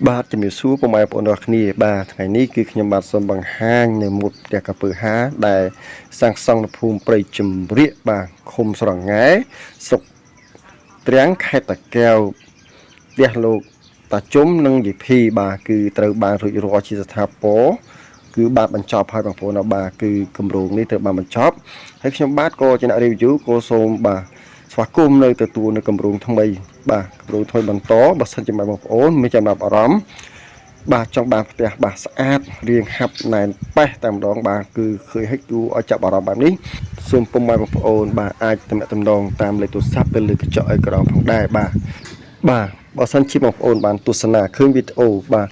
បាទជំរាបសួរពុកម៉ែបងប្អូនរាល់គ្នាបាទថ្ងៃនេះគឺខ្ញុំបាទសូមបង្ហាញនៅមុខផ្ទះកាពើហាដែលសាងសង់នៅភូមិព្រៃជំរាកបាទឃុំស្រងែស្រុកត្រាំងខេត្តតាកែវផ្ទះលោកតាជុំនិងយីភីបាទគឺត្រូវបានរួចរាល់ជាស្ថាពរគឺបាទបញ្ចប់ហើយបងប្អូនបាទគឺគម្រោងនេះត្រូវបានបញ្ចប់ហើយខ្ញុំបាទក៏ជាអ្នក review ក៏សូមបាទស្វាគមន៍នៅទទួលនៅគម្រោងថ្មីបាទគម្រោងថ្មីបន្តបើសិនជាបងប្អូនមានចំណាប់អារម្មណ៍បាទចង់បានផ្ទះបាទស្អាតរៀងហាប់ណែនប៉េះតែម្ដងបាទគឺឃើញឲ្យគួរឲ្យចាប់អារម្មណ៍បែបនេះសូមពុំបងប្អូនបាទអាចទំនាក់ទំនងតាមលេខទូរស័ព្ទទៅលើកញ្ចក់អេក្រង់ផងដែរបាទបើសិនជាបងប្អូនបានទស្សនាឃើញវីដេអូបាទ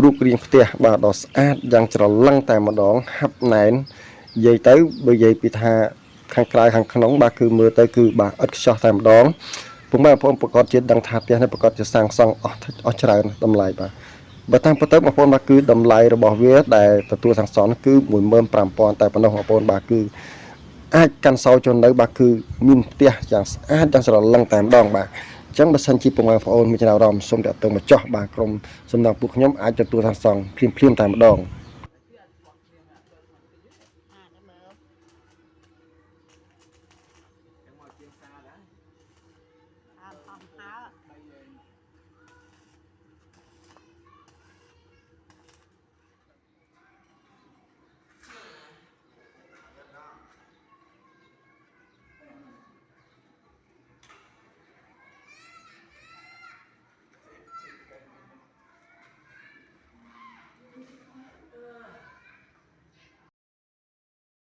រូបរាងផ្ទះបាទដ៏ស្អាតយ៉ាងច្រឡឹងតែម្ដងហាប់ណែននិយាយទៅបើនិយាយពីថាខាងក្រៅខាងក្នុងបាទគឺមើលទៅគឺបាទឥតខ្ចោះតែម្ដងពុកម៉ែបងប្អូនប្រកាសជាដឹងថាផ្ទះនេះប្រកាសជាសាងសង់អស់ច្រើនតម្លៃបាទបើតាមពិតទៅបងប្អូនបាទគឺតម្លៃរបស់វាដែលទទួលសាងសង់គឺ 15,000 តែប៉ុណ្ណោះបងប្អូនបាទគឺអាចកាន់សោចូលនៅបាទគឺមានផ្ទះយ៉ាងស្អាតយ៉ាងស្រឡឹងតែម្ដងបាទអញ្ចឹងបើសិនជាពុកម៉ែបងប្អូនមានចំណាប់អារម្មណ៍សូមតាក់ទងមកចោះបាទក្រុមសំណងពួកខ្ញុំអាចទទួលសាងសង់ភ្លាមៗតែម្ដង